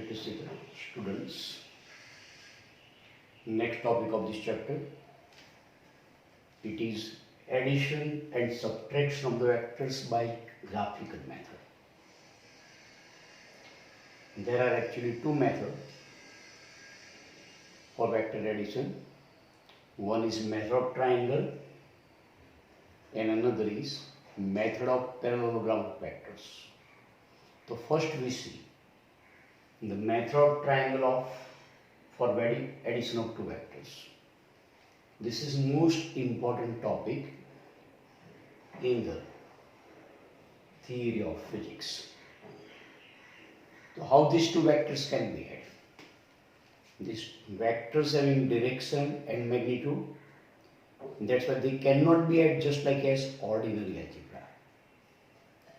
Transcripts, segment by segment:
electricity students. Next topic of this chapter, it is addition and subtraction of the vectors by graphical method. There are actually two methods for vector addition. One is method of triangle and another is method of parallelogram vectors. So first we see the method of triangle for addition of two vectors. This is most important topic in the theory of physics. So how these two vectors can be added? These vectors having direction and magnitude, that's why they cannot be added just like as ordinary algebra.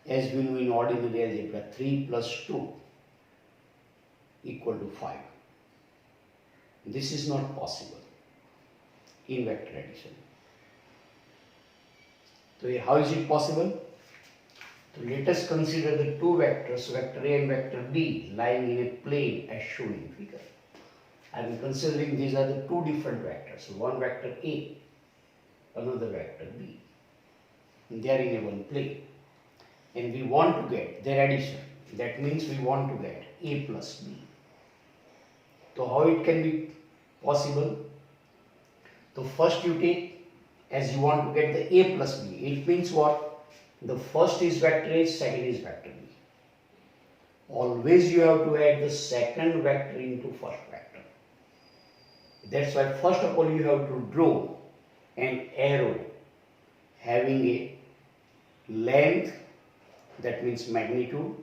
As we know in ordinary algebra, 3 plus 2 equal to 5. This is not possible in vector addition. So how is it possible? So let us consider the two vectors, vector A and vector B, lying in a plane as shown in figure. I am considering these are the two different vectors, one vector A, another vector B. They are in a one plane. And we want to get their addition. That means we want to get A plus B. So how it can be possible? So first you take, as you want to get the A plus B, it means what? The first is vector A, second is vector B. Always you have to add the second vector into first vector. That's why first of all you have to draw an arrow having a length, that means magnitude,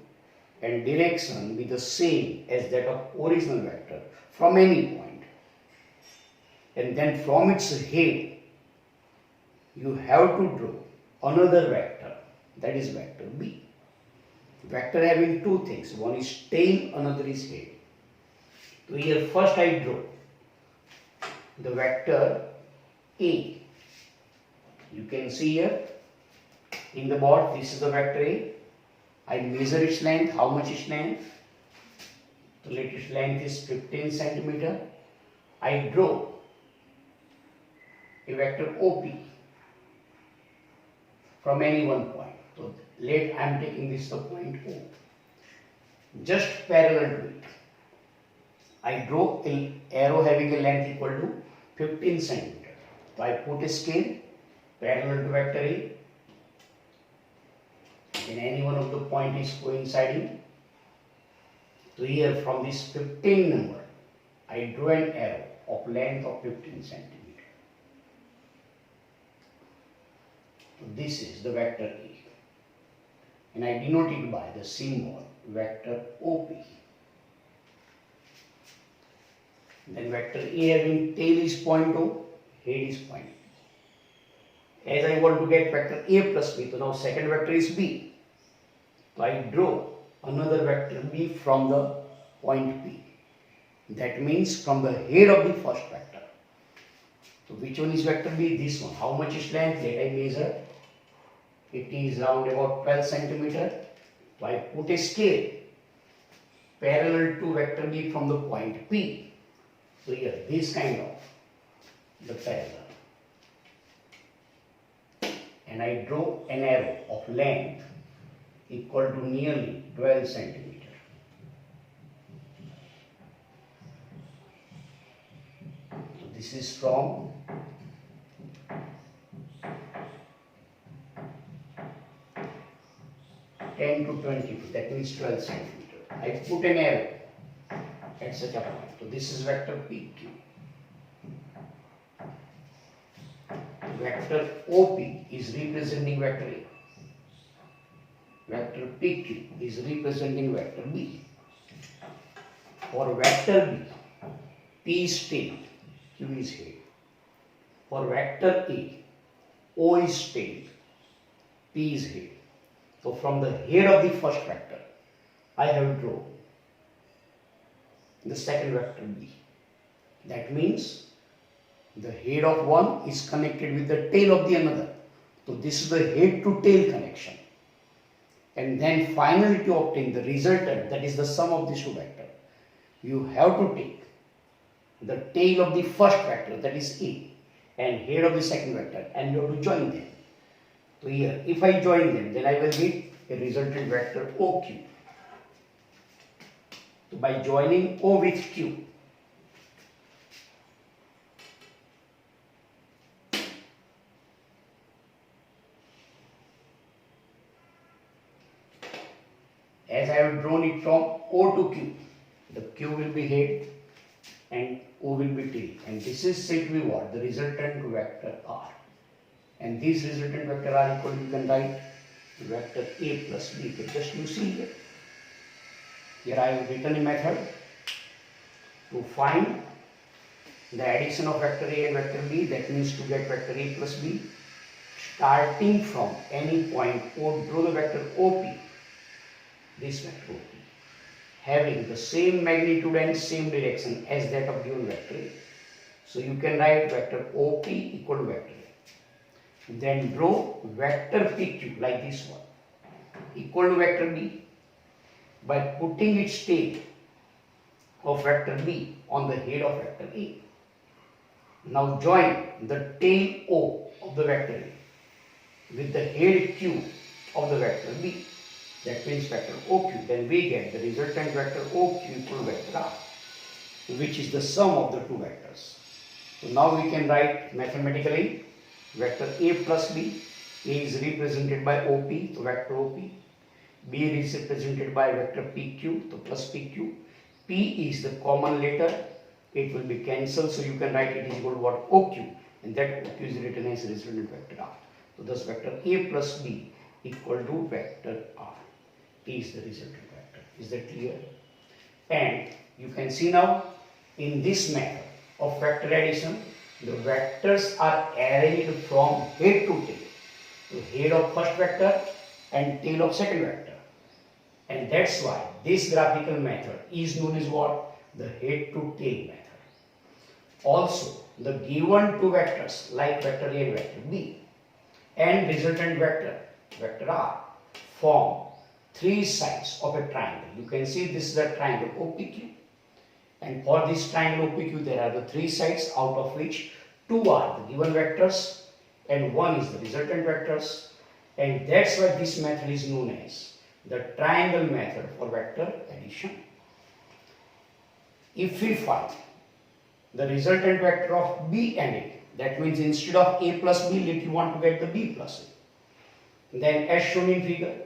and direction be the same as that of original vector from any point. And then from its head you have to draw another vector, that is vector B. Vector having two things, one is tail, another is head. So here first I draw the vector A. You can see here in the board, this is the vector A. I measure its length. How much is length? So let its length is 15 centimeter. I draw a vector OP from any one point. So let I am taking this the point O. Just parallel to it, I draw an arrow having a length equal to 15 centimeter. So I put a scale parallel to vector A. And any one of the point is coinciding. So here from this 15 number, I draw an arrow of length of 15 centimeter. So this is the vector A. And I denote it by the symbol vector OP. Then vector A having tail is point O, head is point B. As I want to get vector A plus B, so now second vector is B. So I draw another vector B from the point P. That means from the head of the first vector. So which one is vector B? This one. How much is length? Let I measure. It is round about 12 centimeter. So I put a scale parallel to vector B from the point P. So here this kind of the parallel. And I draw an arrow of length equal to nearly 12 centimeter. So this is from (10 to 22), that means 12 centimeter. I put an arrow at such a point. So this is vector PQ. Vector OP is representing vector A. Vector PQ is representing vector B. For vector B, P is tail, Q is head. For vector A, O is tail, P is head. So from the head of the first vector, I have drawn the second vector B. That means the head of one is connected with the tail of the another. So this is the head to tail connection. And then finally to obtain the resultant, that is the sum of these two vectors, you have to take the tail of the first vector, that is A, and head of the second vector, and you have to join them. So here, if I join them, then I will get a resultant vector OQ. So by joining O with Q, as I have drawn it from O to Q, the Q will be head and O will be tail, and this is said to be what? The resultant vector R. And this resultant vector R equal to, you can write vector A plus B. So just you see here. Here I have written a method to find the addition of vector A and vector B, that means to get vector A plus B, starting from any point O, draw the vector OP, this vector OP, having the same magnitude and same direction as that of given vector A. So you can write vector OP equal to vector A. Then draw vector PQ like this one, equal to vector B, by putting its tail of vector B on the head of vector A. Now join the tail O of the vector A with the head Q of the vector B. That means vector OQ. Then we get the resultant vector OQ equal to vector R, which is the sum of the two vectors. So now we can write mathematically vector A plus B. A is represented by OP, so vector OP. B is represented by vector PQ, so plus PQ. P is the common letter, it will be cancelled, so you can write it is equal to what? OQ, and that OQ is written as resultant vector R. So thus vector A plus B equal to vector R is the resultant vector. Is that clear? And you can see now in this method of vector addition, the vectors are arranged from head to tail. So head of first vector and tail of second vector. And that's why this graphical method is known as what? The head to tail method. Also, the given two vectors like vector A and vector B and resultant vector, vector R, form three sides of a triangle. You can see this is a triangle OPQ. And for this triangle OPQ, there are the three sides, out of which two are the given vectors and one is the resultant vectors. And that's why this method is known as the triangle method for vector addition. If we find the resultant vector of B and A, that means instead of A plus B, let you want to get the B plus A. Then as shown in figure,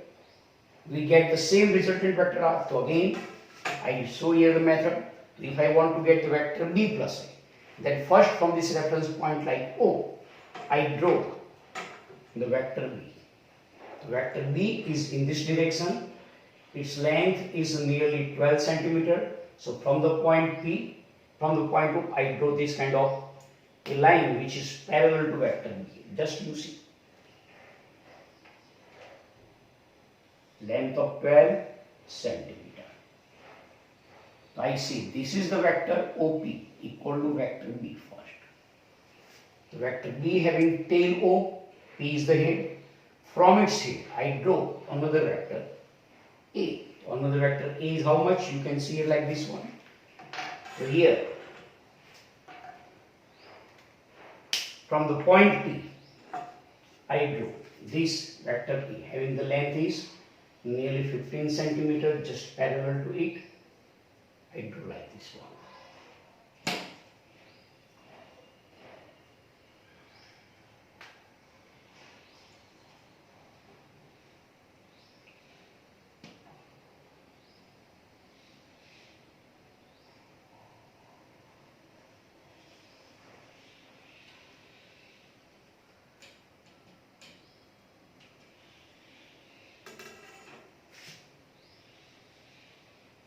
we get the same resultant vector R. So again, I show here the method. If I want to get the vector B plus A, then first from this reference point like O, I draw the vector B. The vector B is in this direction. Its length is nearly 12 centimeter. So from the point P, from the point O, I draw this kind of a line which is parallel to vector B. Just you see. Length of 12 centimeter. I see this is the vector OP equal to vector B first. The vector B having tail O, P is the head. From its head, I draw another vector A. Another vector A is how much? You can see it like this one. So here, from the point P, I draw this vector P having the length is nearly 15 centimeter, just parallel to it. I draw like this one.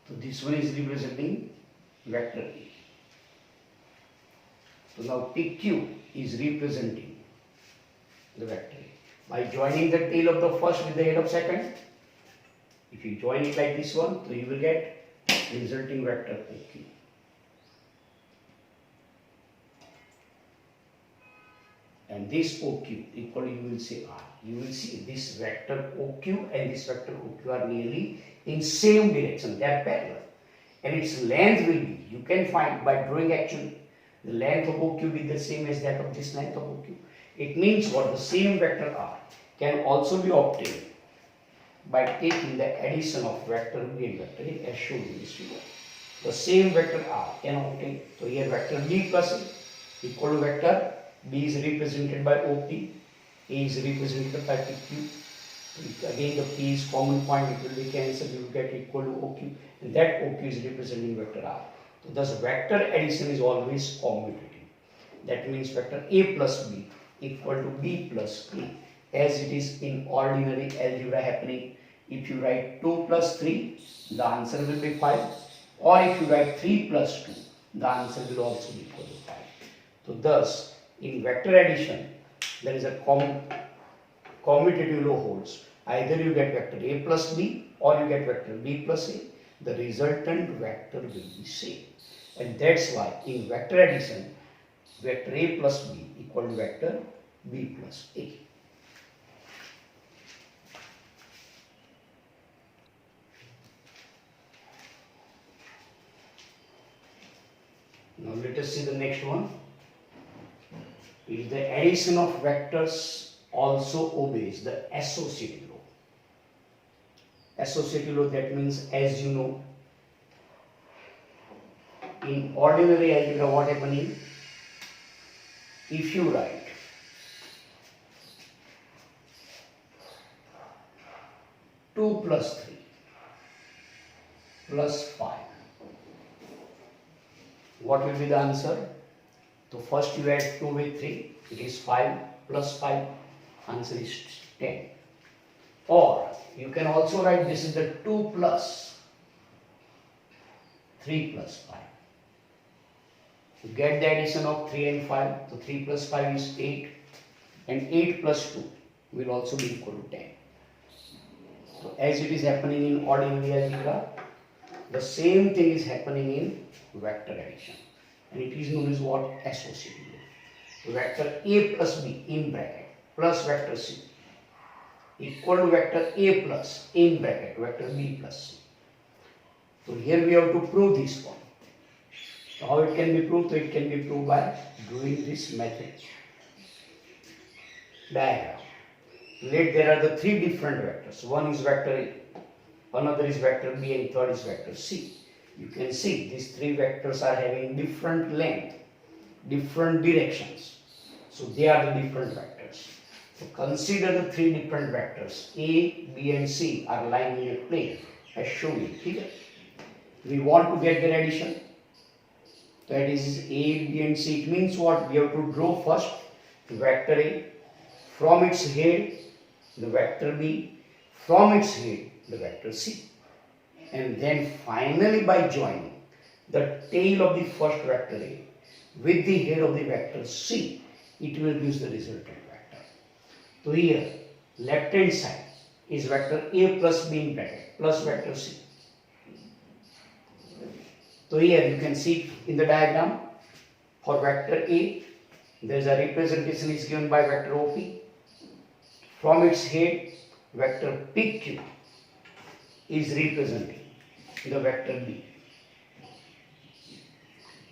So this one is representing vector A. So now PQ is representing the vector A. By joining the tail of the first with the head of second, if you join it like this one, so you will get resulting vector OQ. And this OQ equal, you will say R. You will see this vector OQ and this vector OQ are nearly in same direction, they are parallel. and its length will be, you can find by drawing actually, the length of OQ will be the same as that of this length of OQ. It means what? The same vector R can also be obtained by taking the addition of vector B and vector A as shown in this figure. The same vector R can obtain. So here vector B plus A equal to vector B is represented by OP, A is represented by PQ. Again the P is common point, it will be cancelled, you will get equal to OQ, and that OQ is representing vector R. So thus vector addition is always commutative. That means vector A plus B equal to B plus A, as it is in ordinary algebra happening. If you write 2 plus 3, the answer will be 5, or if you write 3 plus 2, the answer will also be equal to 5. So thus in vector addition there is a commutative law holds. Either you get vector A plus B or you get vector B plus A. The resultant vector will be same. And that's why in vector addition, vector A plus B equal to vector B plus A. Now let us see the next one. Is the addition of vectors also obeys the associative law. Associative law, that means, as you know, in ordinary algebra what happening, if you write two plus 3 plus 5, what will be the answer? So first you add 2 with 3, it is 5 plus 5, answer is 10. Or you can also write this is the 2 plus 3 plus 5. You get the addition of 3 and 5, so 3 plus 5 is 8, and 8 plus 2 will also be equal to 10. So as it is happening in ordinary algebra, the same thing is happening in vector addition, and it is known as what? Associative law. Vector A plus B in bracket plus vector C equal to vector A plus in bracket vector B plus C. So here we have to prove this one. So how it can be proved? So it can be proved by doing this method. Diagram. Let there are the three different vectors. One is vector A, another is vector B, and third is vector C. You can see these three vectors are having different length, different directions. So they are the different vectors. So consider the three different vectors. A, B and C are lying in a plane as shown in figure. We want to get their addition. That is A, B and C. It means what? We have to draw first vector A, from its head the vector B, from its head the vector C. And then finally by joining the tail of the first vector A with the head of the vector C, it will give the resultant vector. So here left hand side is vector A plus B in bracket plus vector C. So here you can see in the diagram for vector A, there is a representation is given by vector OP. From its head, vector PQ is representing the vector B,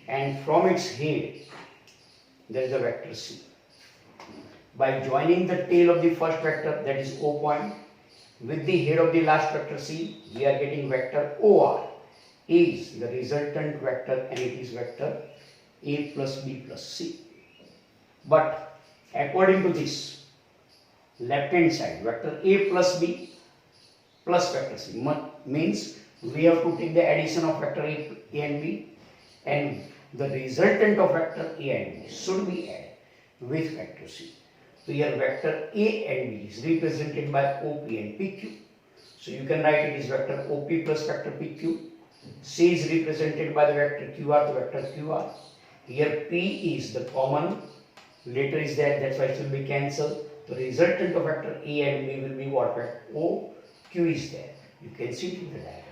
and from its head there is a vector C. By joining the tail of the first vector, that is O point, with the head of the last vector C, we are getting vector OR is the resultant vector, and it is vector A plus B plus C. But according to this left hand side, vector A plus B plus vector C means we have to take the addition of vector A and B, and the resultant of vector A and B should be added with vector C. So here vector A and B is represented by OP and PQ. So you can write it is vector OP plus vector PQ. C is represented by the vector QR, the vector QR. Here P is the common, later is that, that's why it will be cancelled. The resultant of vector A and B will be what? Vector O, Q is there. You can see it in the diagram.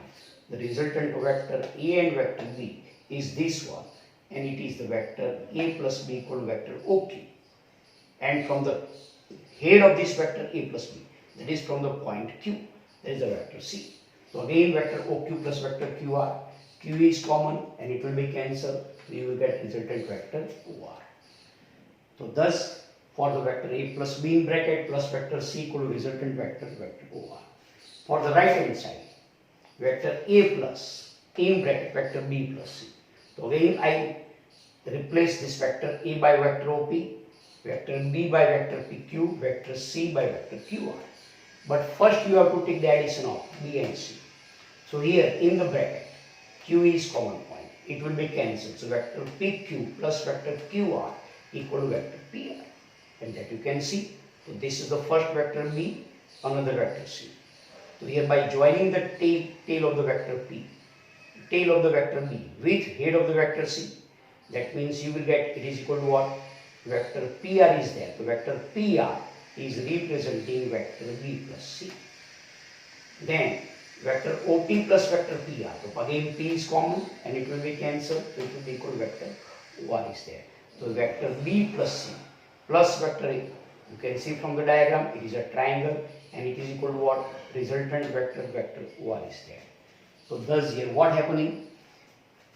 The resultant of vector A and vector B is this one, and it is the vector A plus B equal to vector OQ. And from the head of this vector A plus B, that is from the point Q, there is a vector C. So again vector OQ plus vector QR, Q is common and it will be cancelled. So you will get resultant vector OR. So thus for the vector A plus B in bracket plus vector C equal to resultant vector OR. For the right hand side, vector A plus in bracket vector B plus C. So again I replace this vector A by vector OP, vector B by vector PQ, vector C by vector QR. But first you have to take the addition of B and C. So here in the bracket, Q is common point. It will be cancelled. So vector PQ plus vector QR equal to vector PR. And that you can see. So this is the first vector B, another vector C. So here by joining the tail of the vector P, tail of the vector B with head of the vector C, that means you will get it is equal to what? Vector PR is there. So vector PR is representing vector B plus C. Then vector OP plus vector PR. So again P is common and it will be cancelled. So it will be equal to vector OR is there. So vector B plus C plus vector A. You can see from the diagram it is a triangle and it is equal to what? Resultant vector OR is there. So thus here what happening?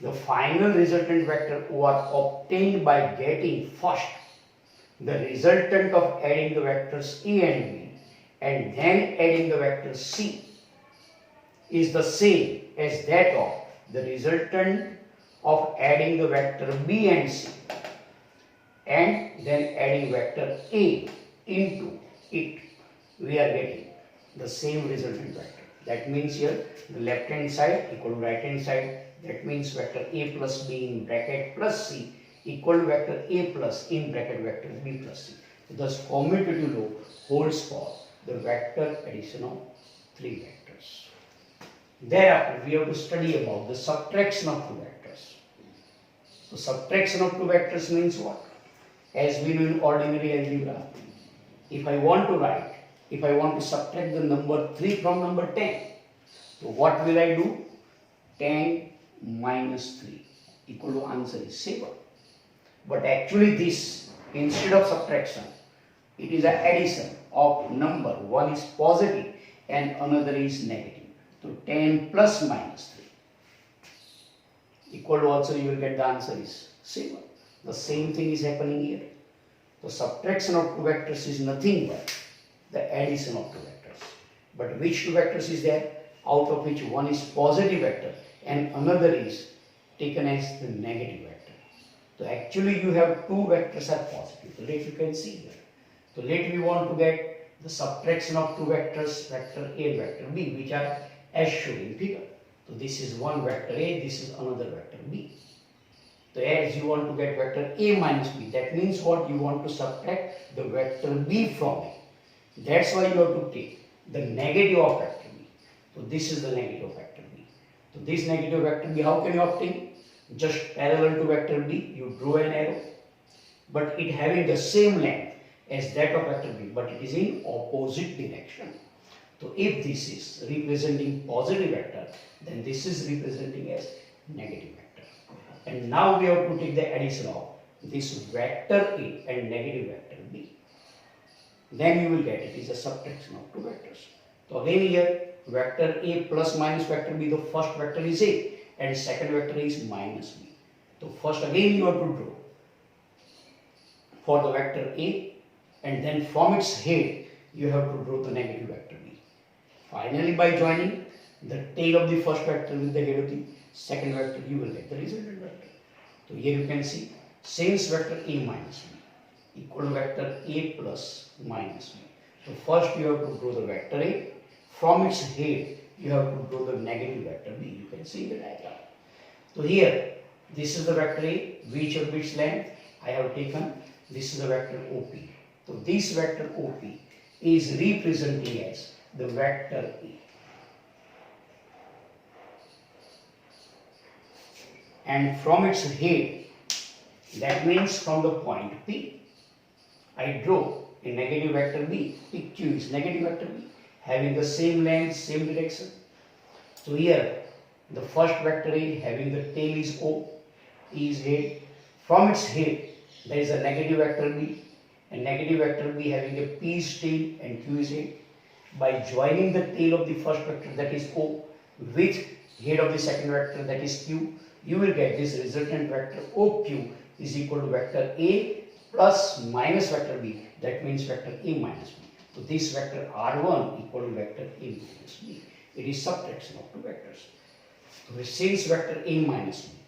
The final resultant vector OR obtained by getting first the resultant of adding the vectors A and B and then adding the vector C is the same as that of the resultant of adding the vector B and C and then adding vector A into it. We are getting the same resultant vector. That means here the left hand side equal to right hand side. That means vector A plus B in bracket plus C equal to vector A plus in bracket vector B plus C. So thus commutative law holds for the vector addition of three vectors. Thereafter we have to study about the subtraction of two vectors. So subtraction of two vectors means what? As we know in ordinary algebra, if I want to subtract the number 3 from number 10, so what will I do? 10 minus 3 equal to answer is 7. But actually this, instead of subtraction, it is an addition of number. One is positive and another is negative. So 10 plus minus 3 equal to also you will get the answer is 7. The same thing is happening here. The subtraction of two vectors is nothing but the addition of two vectors. But which two vectors is there? Out of which one is positive vector and another is taken as the negative vector. So actually you have two vectors are positive. So let you can see here. So let we want to get the subtraction of two vectors, vector A and vector B, which are as shown in figure. So this is one vector A, this is another vector B. So as you want to get vector A minus B, that means what? You want to subtract the vector B from A. That's why you have to take the negative of vector B. So this is the negative of vector B. So this negative vector B, how can you obtain? Just parallel to vector B, you draw an arrow, but it having the same length as that of vector B, but it is in opposite direction. So if this is representing positive vector, then this is representing as negative vector. And now we have to take the addition of this vector A and negative vector B. Then you will get it is a subtraction of two vectors. So again here vector A plus minus vector B, the first vector is A and second vector is minus B. So first again you have to draw for the vector A and then from its head you have to draw the negative vector B. Finally by joining the tail of the first vector with the head of the second vector you will get the resultant vector. So here you can see since vector A minus B equal to vector A plus minus B. So first you have to draw the vector A. From its head you have to draw the negative vector B. You can see the diagram. So here this is the vector A, which of its length I have taken. This is the vector OP. So this vector OP is representing as the vector A. And from its head, that means from the point P, I draw a negative vector B. PQ is negative vector B, having the same length, same direction. So here, the first vector A having the tail is O, E is head. From its head, there is a negative vector B, and negative vector B having a P is tail and Q is head. By joining the tail of the first vector, that is O, with head of the second vector, that is q, you will get this resultant vector OQ is equal to vector A plus minus vector B, that means vector A minus B. So this vector R1 equal to vector A minus B. It is subtraction of two vectors. So since vector A minus B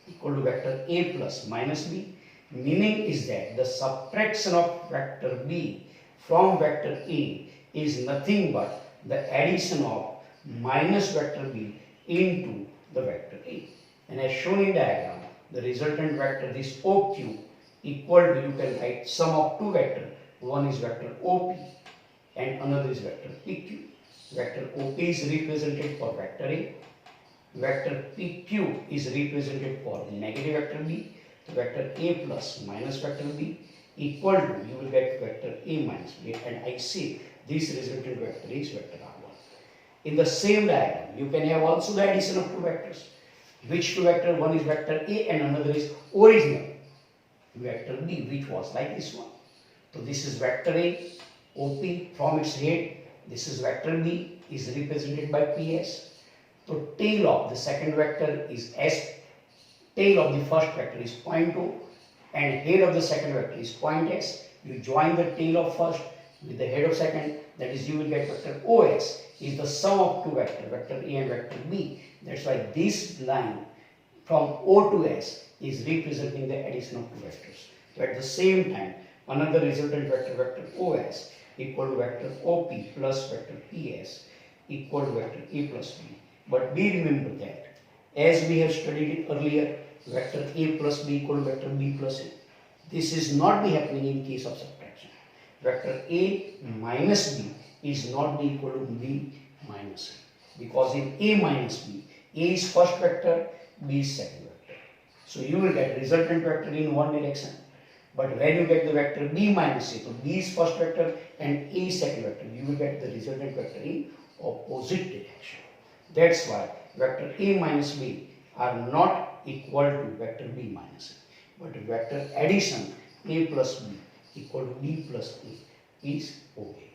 equal to vector A plus minus B, meaning is that the subtraction of vector B from vector A is nothing but the addition of minus vector B into the vector A. And as shown in diagram, the resultant vector, this OQ, equal to, you can write sum of two vectors. One is vector OP and another is vector PQ. Vector OP is represented for vector A. Vector PQ is represented for negative vector B. So vector A plus minus vector B equal to, you will get vector A minus B, and I say this resultant vector is vector R1. In the same diagram, you can have also the addition of two vectors. Which two vector? One is vector A and another is original vector B, which was like this one. So this is vector A, OP from its head. This is vector B, is represented by PS. So tail of the second vector is S, tail of the first vector is point O, and head of the second vector is point S. You join the tail of first with the head of second, that is you will get vector OS is the sum of two vectors, vector A and vector B. That's why this line from O to S is representing the addition of two vectors. So at the same time, another resultant vector, vector OS equal to vector OP plus vector PS equal to vector A plus B. But be remember that as we have studied it earlier, vector A plus B equal to vector B plus A. This is not be happening in case of subtraction. Vector A minus B is not be equal to B minus A, because in A minus B, A is first vector, B is second vector. So you will get resultant vector in one direction. But when you get the vector B minus A, so B is first vector and A is second vector, you will get the resultant vector in opposite direction. That's why vector A minus B are not equal to vector B minus A. But vector addition A plus B equal to B plus A is okay.